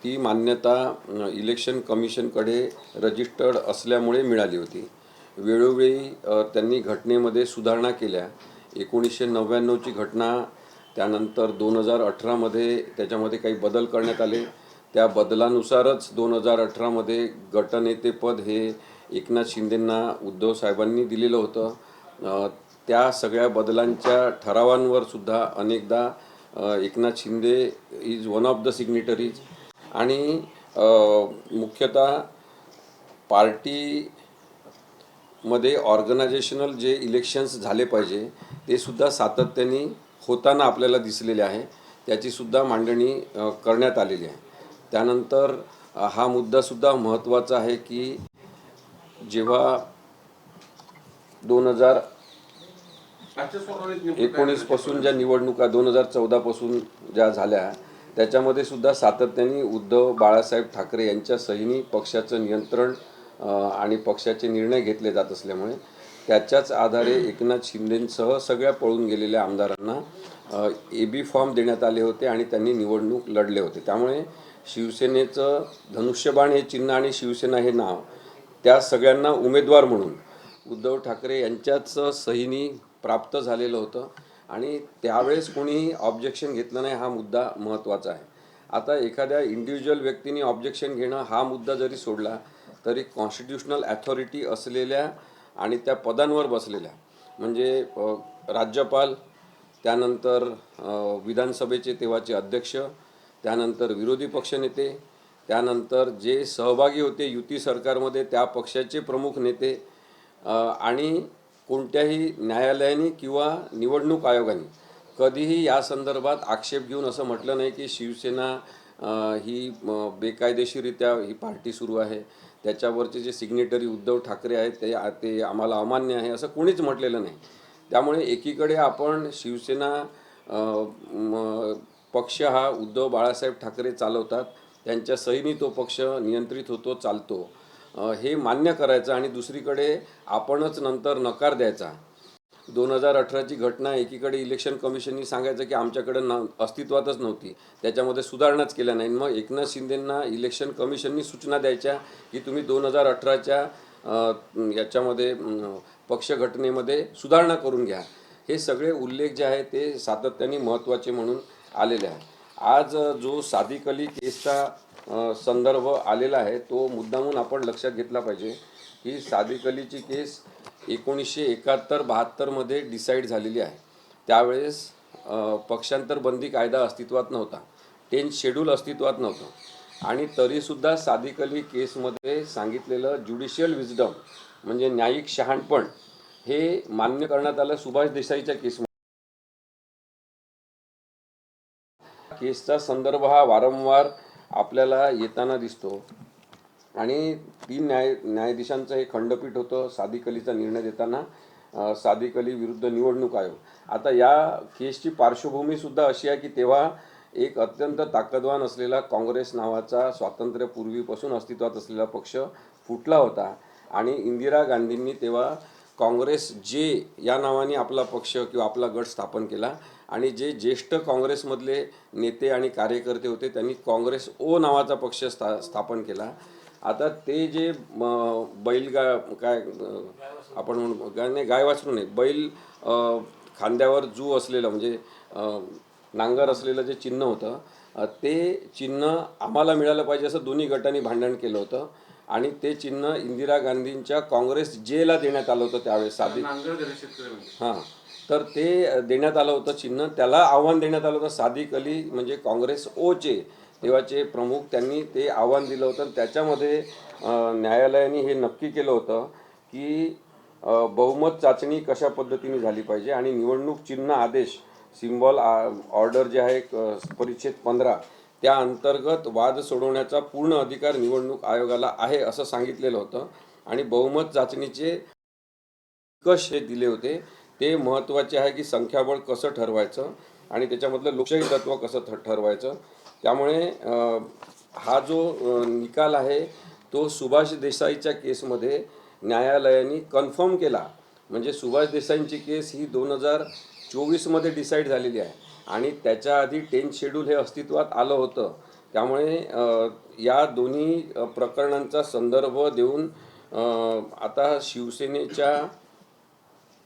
ती मान्यता election कमिशनकडे registered असल्यामुळे मिळाली होती। वेळोवेळी त्यांनी घटनेमध्ये सुधारणा केल्या। 1999ची घटना, त्यानंतर 2018मध्ये त्याच्यामध्ये काही बदल करण्यात आले। त्या बदलानुसारच 2018मध्ये गटनेतेपद हे एकनाथ शिंदेंना उद्धव साहेबांनी दिलेलं होतं। त्या सगळ्या बदलांच्या ठरावांवर सुद्धा अनेकदा Eknath Shinde is one of the signatories आणि मुख्यतः पार्टीमध्ये ऑर्गनायझेशनल जे इलेक्शन्स झाले पाहिजे ते सुद्धा सातत्याने होताना आपल्याला दिसलेले आहे। त्याची सुद्धा मांडणी करण्यात आलेली आहे। त्यानंतर हा मुद्दासुद्धा महत्त्वाचा आहे की जेव्हा 2019 पासून ज्या निवडणुका 2014 पासून ज्या झाल्या त्याच्यामध्ये सुद्धा सातत्याने उद्धव बाळासाहेब ठाकरे यांच्या सहीने पक्षाचं नियंत्रण आणि पक्षाचे निर्णय घेतले जात असल्यामुळे त्याच्याच आधारे एकनाथ शिंदेंसह सगळ्या पळून गेलेल्या आमदारांना AB फॉर्म देण्यात आले होते आणि त्यांनी निवडणूक लढले होते। त्यामुळे शिवसेनेचं धनुष्यबाण हे चिन्ह आणि शिवसेना हे नाव त्या सगळ्यांना उमेदवार म्हणून उद्धव ठाकरे यांच्याच सहीने प्राप्त झालेलं होतं आणि त्यावेळेस कोणीही ऑब्जेक्शन घेतलं नाही। हा मुद्दा महत्त्वाचा आहे। आता एखाद्या इंडिव्हिज्युअल व्यक्तीने ऑब्जेक्शन घेणं हा मुद्दा जरी सोडला तरी कॉन्स्टिट्यूशनल अथॉरिटी असलेल्या आणि त्या पदांवर बसलेल्या म्हणजे राज्यपाल, त्यानंतर विधानसभेचे तेव्हाचे अध्यक्ष, त्यानंतर विरोधी पक्षनेते, त्यानंतर जे सहभागी होते युती सरकारमध्ये त्या पक्षाचे प्रमुख नेते आणि कोणत्याही न्यायालयाने किंवा निवडणूक आयोगाने कधीही या संदर्भात आक्षेप घेऊन असं म्हटलं नाही की शिवसेना ही बेकायदेशीरित्या ही पार्टी सुरू आहे, त्याच्यावरचे जे सिग्नेटरी उद्धव ठाकरे आहेत ते आम्हाला अमान्य आहे, असं कोणीच म्हटलेलं नाही। त्यामुळे एकीकडे आपण शिवसेना पक्ष हा उद्धव बाळासाहेब ठाकरे चालवतात, त्यांच्या सहीने तो पक्ष नियंत्रित होतो, चालतो, हे मान्य करायचं आणि दुसरीकडे आपणच नंतर नकार द्यायचा। 2018ची घटना एकीकडे इलेक्शन कमिशननी सांगायचं की आमच्याकडे अस्तित्वातच नव्हती, त्याच्यामध्ये सुधारणाच केल्या नाही। मग एकनाथ शिंदेंना इलेक्शन कमिशननी सूचना द्यायच्या की तुम्ही 2018च्या याच्यामध्ये पक्ष घटनेमध्ये सुधारणा करून घ्या। हे सगळे उल्लेख जे आहे ते सातत्याने महत्त्वाचे म्हणून आलेले आहे। आज जो सादिक अली केसचा संदर्भ आलेला आहे तो मुद्दामून आपण लक्षात घेतला पाहिजे की सादिक अलीची केस 1971-72 मध्ये डिसाईड झालेली आहे। त्यावेळेस पक्षांतर बंदी कायदा अस्तित्वात नव्हता, 10th शेड्यूल अस्तित्वात नव्हतं आणि तरीसुद्धा सादिक अली केसमध्ये सांगितलेलं ज्युडिशियल विजडम म्हणजे न्यायिक शहाणपण हे मान्य करण्यात आलं। सुभाष देसाईच्या केसचा संदर्भ हा वारंवार आपल्याला येताना दिसतो आणि 3 न्यायाधीशांचं हे खंडपीठ होतं सादिक अलीचा निर्णय देताना, सादिक अली विरुद्ध निवडणूक आयोग। आता या केसची पार्श्वभूमीसुद्धा अशी आहे की तेव्हा एक अत्यंत ताकदवान असलेला काँग्रेस नावाचा स्वातंत्र्यपूर्वीपासून अस्तित्वात असलेला पक्ष फुटला होता आणि इंदिरा गांधींनी तेव्हा काँग्रेस जे या नावाने आपला पक्ष किंवा आपला गट स्थापन केला आणि जे ज्येष्ठ काँग्रेसमधले नेते आणि कार्यकर्ते होते त्यांनी काँग्रेस ओ नावाचा पक्ष स्थापन केला। आता ते जे काय आपण म्हणू गाय वासरू नाही, बैल खांद्यावर जू असलेलं म्हणजे नांगर असलेलं जे चिन्ह होतं ते चिन्ह आम्हाला मिळालं पाहिजे असं दोन्ही गटांनी भांडण केलं होतं आणि ते चिन्ह इंदिरा गांधींच्या काँग्रेस जेला देण्यात आलं होतं त्यावेळेस तर ते देण्यात आलं होतं चिन्ह, त्याला आव्हान देण्यात आलं होतं। सादिक अली म्हणजे काँग्रेस ओचे तेव्हाचे प्रमुख त्यांनी ते आव्हान दिलं होतं। त्याच्यामध्ये न्यायालयाने हे नक्की केलं होतं की बहुमत चाचणी कशा पद्धतीने झाली पाहिजे आणि निवडणूक चिन्ह आदेश सिम्बॉल ऑर्डर जे आहे परिच्छेद 15 त्या अंतर्गत वाद सोडवण्याचा पूर्ण अधिकार निवडणूक आयोगाला आहे असं सांगितलेलं होतं आणि बहुमत चाचणीचे निकष हे दिले होते। ते महत्त्वाचे आहे की संख्याबळ कसं ठरवायचं आणि त्याच्यामधलं लोकशाही तत्व कसं ठरवायचं। त्यामुळे हा जो निकाल आहे तो सुभाष देसाईच्या केसमध्ये न्यायालयाने कन्फर्म केला। म्हणजे सुभाष देसाईंची केस ही 2024 मध्ये डिसाईड झालेली आहे आणि त्याच्या आधी 10th शेड्यूल हे अस्तित्वात आलं होतं। त्यामुळे या दोन्ही प्रकरणांचा संदर्भ देऊन आता शिवसेनेच्या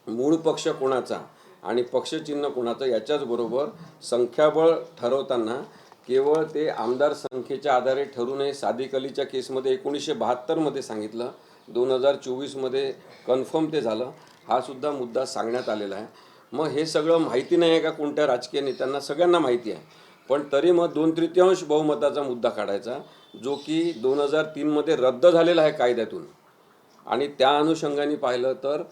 मूळ पक्ष कोणाचा आणि पक्षचिन्ह कोणाचं याच्याचबरोबर संख्याबळ ठरवताना केवळ ते आमदार संख्येच्या आधारे ठरू नये. सादिक अलीच्या केसमध्ये 1972मध्ये सांगितलं, 2024मध्ये कन्फर्म ते झालं, हा सुद्धा मुद्दा सांगण्यात आलेला आहे. मग हे सगळं माहिती नाही आहे का कोणत्या राजकीय नेत्यांना? सगळ्यांना माहिती आहे. पण तरी मग 2/3 बहुमताचा मुद्दा काढायचा, जो की 2003मध्ये रद्द झालेला आहे कायद्यातून. आणि त्या अनुषंगाने पाहिलं तर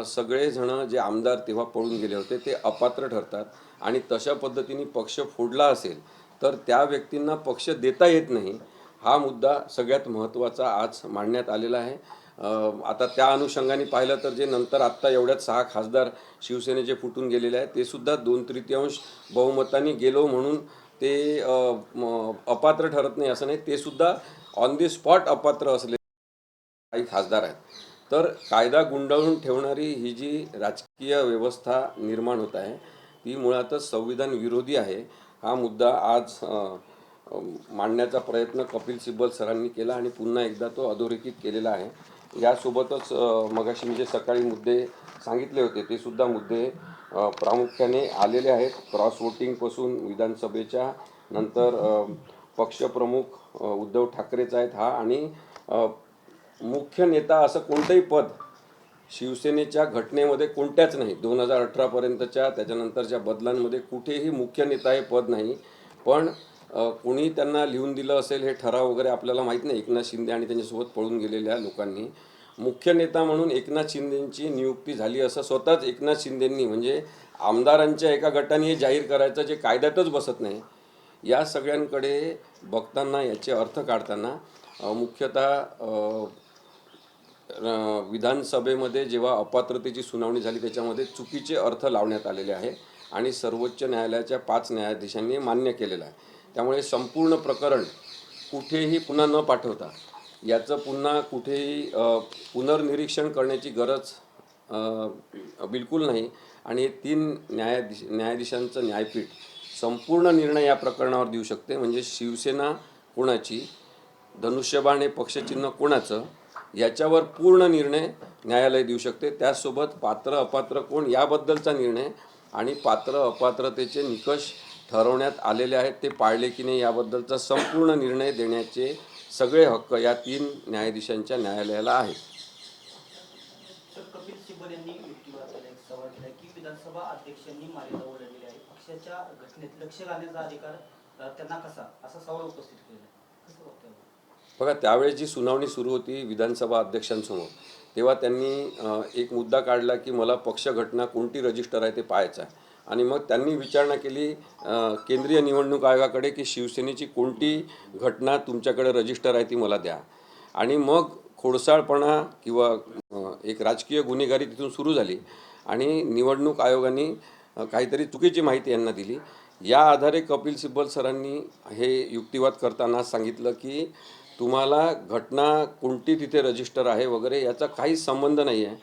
सगळेजण जे आमदार तेव्हा पळून गेले होते ते अपात्र ठरतात. आणि तशा पद्धतीने पक्ष फोडला असेल तर त्या व्यक्तींना पक्ष देता येत नाही. हा मुद्दा सगळ्यात महत्त्वाचा आज मांडण्यात आलेला आहे. आता त्या अनुषंगाने पाहिलं तर जे नंतर आत्ता एवढ्यात 6 खासदार शिवसेनेचे फुटून गेलेले आहेत ते सुद्धा 2/3 बहुमताने गेलो म्हणून ते अपात्र ठरत नाही असं नाही, ते सुद्धा ऑन दी स्पॉट अपात्र असले काही खासदार आहेत. तर कायदा गुंडाळून ठेवणारी ही जी राजकीय व्यवस्था निर्माण होत आहे ती मुळातच संविधान विरोधी आहे. हा मुद्दा आज मांडण्याचा प्रयत्न कपिल सिब्बल सरांनी केला आणि पुन्हा एकदा तो अधोरेखित केलेला आहे. यासोबतच मगाशी मी जे सकाळी मुद्दे सांगितले होते ते सुद्धा मुद्दे प्रामुख्याने आलेले आहेत. क्रॉस वोटिंगपासून विधानसभेच्या नंतर पक्षप्रमुख उद्धव ठाकरेच आहेत हा, आणि मुख्य नेता असं कोणतंही पद शिवसेनेच्या घटनेमध्ये कोणत्याच नाही. 2018पर्यंतच्या त्याच्यानंतरच्या बदलांमध्ये कुठेही मुख्य नेता हे पद नाही. पण कोणी त्यांना लिहून दिलं असेल हे ठराव वगैरे आपल्याला माहीत नाही. एकनाथ शिंदे आणि त्यांच्यासोबत पळून गेलेल्या लोकांनी मुख्य नेता म्हणून एकनाथ शिंदेंची नियुक्ती झाली असं स्वतःच एकनाथ शिंदेंनी, म्हणजे आमदारांच्या एका गटाने हे जाहीर करायचं जे कायद्यातच बसत नाही. या सगळ्यांकडे बघताना याचे अर्थ काढताना मुख्यतः विधानसभेमध्ये जेव्हा अपात्रतेची सुनावणी झाली त्याच्यामध्ये चुकीचे अर्थ लावण्यात आलेले आहे आणि सर्वोच्च न्यायालयाच्या 5 न्यायाधीशांनी मान्य केलेलं आहे. त्यामुळे संपूर्ण प्रकरण कुठेही पुन्हा न पाठवता याचं पुन्हा कुठेही पुनर्निरीक्षण करण्याची गरज बिलकुल नाही. आणि 3 न्यायाधीशांचं न्यायपीठ संपूर्ण निर्णय या प्रकरणावर देऊ शकते. म्हणजे शिवसेना कोणाची, धनुष्यबाण हे पक्षचिन्ह कोणाचं, याच्यावर पूर्ण निर्णय न्यायालय देऊ शकते. त्याचसोबत पात्र अपात्र कोण याबद्दलचा निर्णय आणि पात्र अपात्रतेचे निकष ठरवण्यात आलेले आहेत ते पाळले की नाही याबद्दलचा संपूर्ण निर्णय देण्याचे सगळे हक्क या 3 न्यायाधीशांच्या न्यायालयाला आहेत. कपिल सिब्बल यांनी युक्तिवादाला एक सवाल केला की विधानसभा अध्यक्षांनी मर्यादा ओलांडलेली आहे, पक्षाच्या घटनेत लक्ष घालण्याचा अधिकार त्यांना कसा, असा सवाल उपस्थित केला. कसं बघताय? बघा, त्यावेळेस जी सुनावणी सुरू होती विधानसभा अध्यक्षांसमोर तेव्हा त्यांनी एक मुद्दा काढला की मला पक्ष घटना कोणती रजिस्टर आहे ते पाहायचं आहे. आणि मग त्यांनी विचारणा केली केंद्रीय निवडणूक आयोगाकडे की शिवसेनेची कोणती घटना तुमच्याकडे रजिस्टर आहे ती मला द्या. आणि मग खोडसाळपणा किंवा एक राजकीय गुन्हेगारी तिथून सुरू झाली आणि निवडणूक आयोगाने काहीतरी चुकीची माहिती यांना दिली. या आधारे कपिल सिब्बल सरांनी हे युक्तिवाद करताना सांगितलं की तुम्हाला घटना कोणती तिथे रजिस्टर आहे वगैरे याचा काहीच संबंध नाही आहे.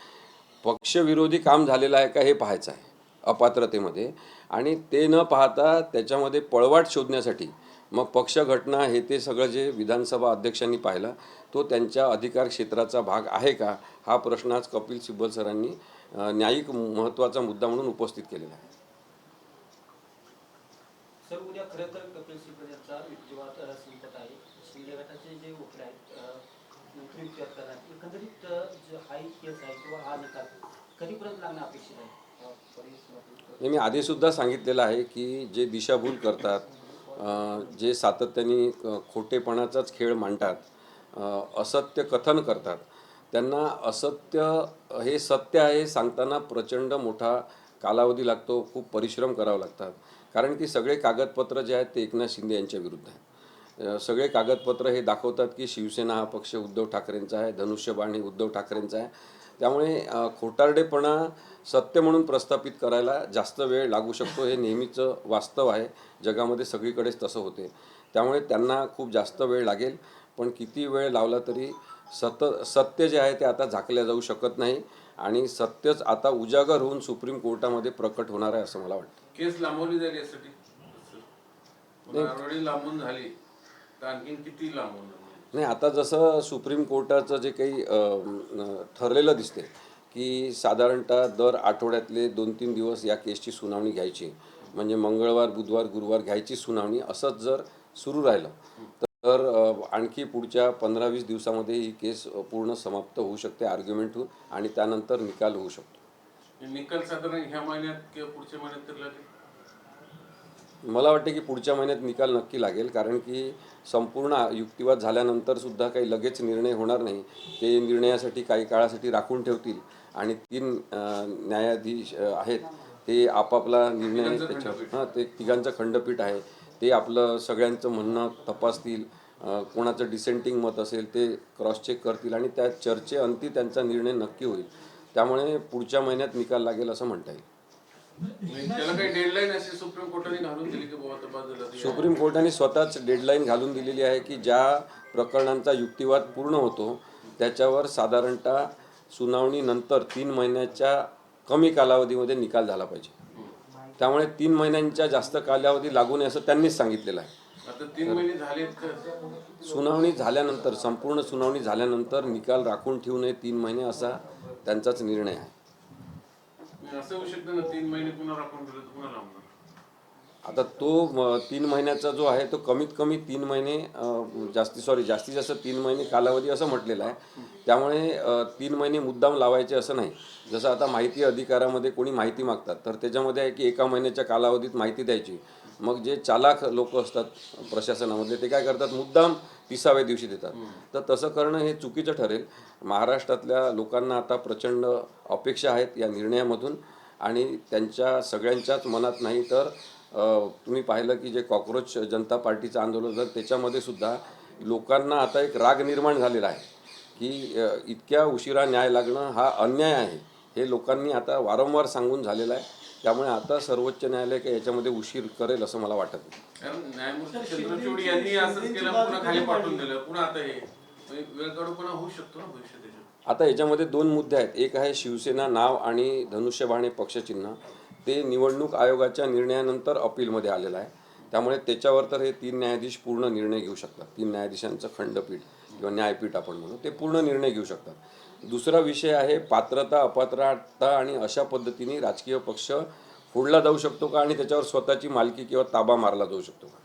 पक्षविरोधी काम झालेलं आहे का हे पाहायचं आहे अपात्रतेमध्ये. आणि ते न पाहता त्याच्यामध्ये पळवाट शोधण्यासाठी मग पक्ष घटना हे ते सगळं जे विधानसभा अध्यक्षांनी पाहिलं तो त्यांच्या अधिकार क्षेत्राचा भाग आहे का, हा प्रश्न आज कपिल सिब्बल सरांनी न्यायिक महत्त्वाचा मुद्दा म्हणून उपस्थित केलेला आहे. सर, उद्या खरं तर कपिल सिब्बल यांचा युक्तिवाद संपत आहे. शिंदे गटाचे जे वकील आहेत नंतर विचार करणार एकंदरीत जो हाय केस आहे किंवा हा निकाल कधीपर्यंत लागणं अपेक्षित आहे? मी आधीसुद्धा सांगितलेलं आहे की जे दिशाभूल करतात, जे सातत्याने खोटेपणाचाच खेळ मांडतात, असत्य कथन करतात, त्यांना असत्य हे सत्य आहे सांगताना प्रचंड मोठा कालावधी लागतो, खूप परिश्रम करावे लागतात. कारण की सगळे कागदपत्र जे आहेत ते एकनाथ शिंदे यांच्या विरुद्ध आहेत. सगळे कागदपत्र हे दाखवतात की शिवसेना हा पक्ष उद्धव ठाकरेंचा आहे, धनुष्यबाण हे उद्धव ठाकरेंचा आहे. त्यामुळे खोटारडेपणा सत्य म्हणून प्रस्थापित करायला जास्त वेळ लागू शकतो, हे नेहमीचं वास्तव आहे. जगामध्ये सगळीकडेच तसं होते. त्यामुळे त्यांना खूप जास्त वेळ लागेल. पण किती वेळ लावला तरी सत्य जे आहे ते आता झाकल्या जाऊ शकत नाही आणि सत्यच आता उजागर होऊन सुप्रीम कोर्टामध्ये प्रकट होणार आहे असं मला वाटतं. केस लांबवली जाईल यासाठी लांबून झाली तर आणखीन किती लांब होणार? नाही, आता जसं सुप्रीम कोर्टाचं जे काही ठरलेलं दिसते की साधारणतः दर आठवड्यातले 2-3 दिवस या केसची सुनावणी घ्यायची, म्हणजे मंगळवार, बुधवार, गुरुवार घ्यायची सुनावणी, असंच जर सुरू राहिलं तर आणखी पुढच्या 15-20 दिवसामध्ये ही केस पूर्ण समाप्त होऊ शकते आर्ग्युमेंट होऊन, आणि त्यानंतर निकाल होऊ शकतो. निकाल साधारण ह्या महिन्यात किंवा पुढच्या महिन्यात तर लागेल? मला वाटते की पुढच्या महिन्यात निकाल नक्की लागेल, कारण की संपूर्ण युक्तिवाद झाल्यानंतर सुद्धा काही लगेच निर्णय होणार नाही. ते निर्णयासाठी काही काळासाठी राखून ठेवतील आणि 3 न्यायाधीश आहेत, ते आपापला निर्णय त्याच्यावर ते तिघांचं खंडपीठ आहे, ते आपलं सगळ्यांचं म्हणणं तपासतील, कोणाचं डिसेंटिंग मत असेल ते क्रॉस चेक करतील आणि त्या चर्चेअंती त्यांचा निर्णय नक्की होईल. त्यामुळे पुढच्या महिन्यात निकाल लागेल असं म्हणता येईल. त्याला काही डेडलाईन अशी सुप्रीम कोर्टाने घालून दिली की बाबा आता बाजूला सुप्रीम कोर्टाने स्वतःच डेडलाईन घालून दिलेली आहे की ज्या प्रकरणांचा युक्तिवाद पूर्ण होतो त्याच्यावर साधारणतः सुनावणीनंतर 3 महिन्याच्या कमी कालावधीमध्ये निकाल झाला पाहिजे. त्यामुळे 3 महिन्यांच्या जास्त कालावधी लागू नये असं त्यांनीच सांगितलेलं आहे. आता 3 महिने झालेत का? सुनावणी झाल्यानंतर, संपूर्ण सुनावणी झाल्यानंतर निकाल राखून ठेवू नये 3 महिने, असा त्यांचाच निर्णय आहे. असं होऊ शकतं ना 3 महिने पुन्हा राखून ठेवलं तर पुन्हा लांबणार? आता तो 3 महिन्याचा जो आहे तो कमीत कमी 3 महिने जास्तीत जास्त 3 महिने कालावधी असं म्हटलेलं आहे. त्यामुळे 3 महिने मुद्दाम लावायचे असं नाही. जसं आता माहिती अधिकारामध्ये कोणी माहिती मागतात तर त्याच्यामध्ये आहे की 1 महिन्याच्या कालावधीत माहिती द्यायची. मग जे चालाक लोक असतात प्रशासनामधले ते काय करतात, मुद्दाम 30व्या दिवशी देतात. तर तसं करणं हे चुकीचं ठरेल. महाराष्ट्रातल्या लोकांना आता प्रचंड अपेक्षा आहेत या निर्णयामधून, आणि त्यांच्या सगळ्यांच्याच मनात नाही तर तुम्ही पाहिलं की जे कॉक्रोच जनता पार्टीचं आंदोलन झालं त्याच्यामध्ये सुद्धा लोकांना आता एक राग निर्माण झालेला आहे की इतक्या उशिरा न्याय लागणं हा अन्याय आहे, हे लोकांनी आता वारंवार सांगून झालेलं आहे. त्यामुळे आता सर्वोच्च न्यायालय काही याच्यामध्ये उशीर करेल असं मला वाटत नाही. कारण न्यायमूर्ती चंद्रचूड यांनी असंच केलं, पुन्हा खाली पाठवून दिलं, पुन्हा आता हे वेळ काढूपणा होऊ शकतो ना भविष्यात त्याच्यात? आता याच्यामध्ये 2 मुद्दे आहेत. एक आहे शिवसेना नाव आणि धनुष्यबाणे पक्षचिन्ह, ते निवडणूक आयोगाच्या निर्णयानंतर अपीलमध्ये आलेलं आहे. त्यामुळे त्याच्यावर तर हे 3 न्यायाधीश पूर्ण निर्णय घेऊ शकतात. 3 न्यायाधीशांचं खंडपीठ किंवा न्यायपीठ आपण म्हणू, ते पूर्ण निर्णय घेऊ शकतात. दुसरा विषय आहे पात्रता अपात्रता, आणि अशा पद्धतीने राजकीय पक्ष फोडला जाऊ शकतो का आणि त्याच्यावर स्वतःची मालकी किंवा ताबा मारला जाऊ शकतो का,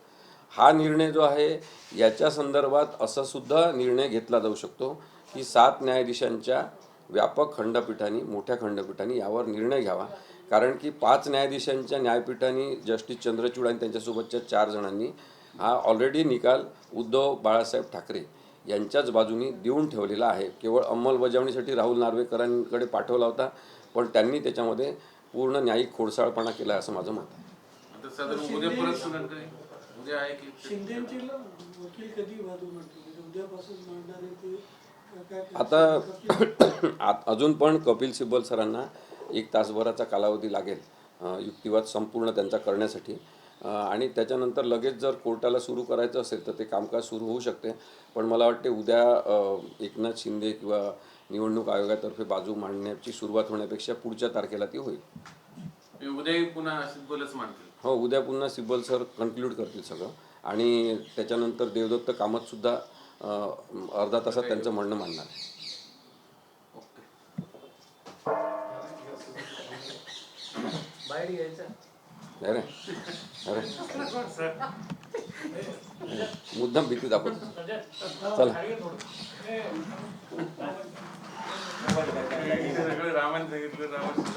हा निर्णय जो आहे याच्या संदर्भात असं सुद्धा निर्णय घेतला जाऊ शकतो की 7 न्यायाधीशांच्या व्यापक खंडपीठाने, मोठ्या खंडपीठाने यावर निर्णय घ्यावा. कारण की 5 न्यायाधीशांच्या न्यायपीठाने जस्टिस चंद्रचूड आणि त्यांच्यासोबतच्या 4 जणांनी हा ऑलरेडी निकाल उद्धव बाळासाहेब ठाकरे यांच्याच बाजूनी देऊन ठेवलेला आहे. केवळ अंमलबजावणीसाठी राहुल नार्वेकरांकडे पाठवला होता, पण त्यांनी त्याच्यामध्ये पूर्ण न्यायिक खोडसाळपणा केला असं माझं मत आहे. आता साधारण उद्या परत सुनावणी उद्या आहे की? शिंदेचे वकील कधी वादू म्हणतो, म्हणजे उद्यापासून मांडणार आहे ते आता अजून पण कपिल सिब्बल सरांना 1 तासभराचा कालावधी लागेल युक्तिवाद संपूर्ण त्यांचा करण्यासाठी, आणि त्याच्यानंतर लगेच जर कोर्टाला सुरू करायचं असेल तर ते कामकाज सुरू होऊ शकते. पण मला वाटते उद्या एकनाथ शिंदे किंवा निवडणूक आयोगातर्फे बाजू मांडण्याची सुरुवात होण्यापेक्षा पुढच्या तारखेला ती होईल. उद्याही पुन्हा सिब्बलच मानतील? हो, उद्या पुन्हा सिब्बल सर कन्क्लूड करतील सगळं, आणि त्याच्यानंतर देवदत्त कामतसुद्धा अर्धा तासात त्यांचं म्हणणं मांडणार आहे. बाहेर यायचं. अरे मुद्दाम भीती दाखवतो. चला. सगळं रामाने सांगितलं, रामाने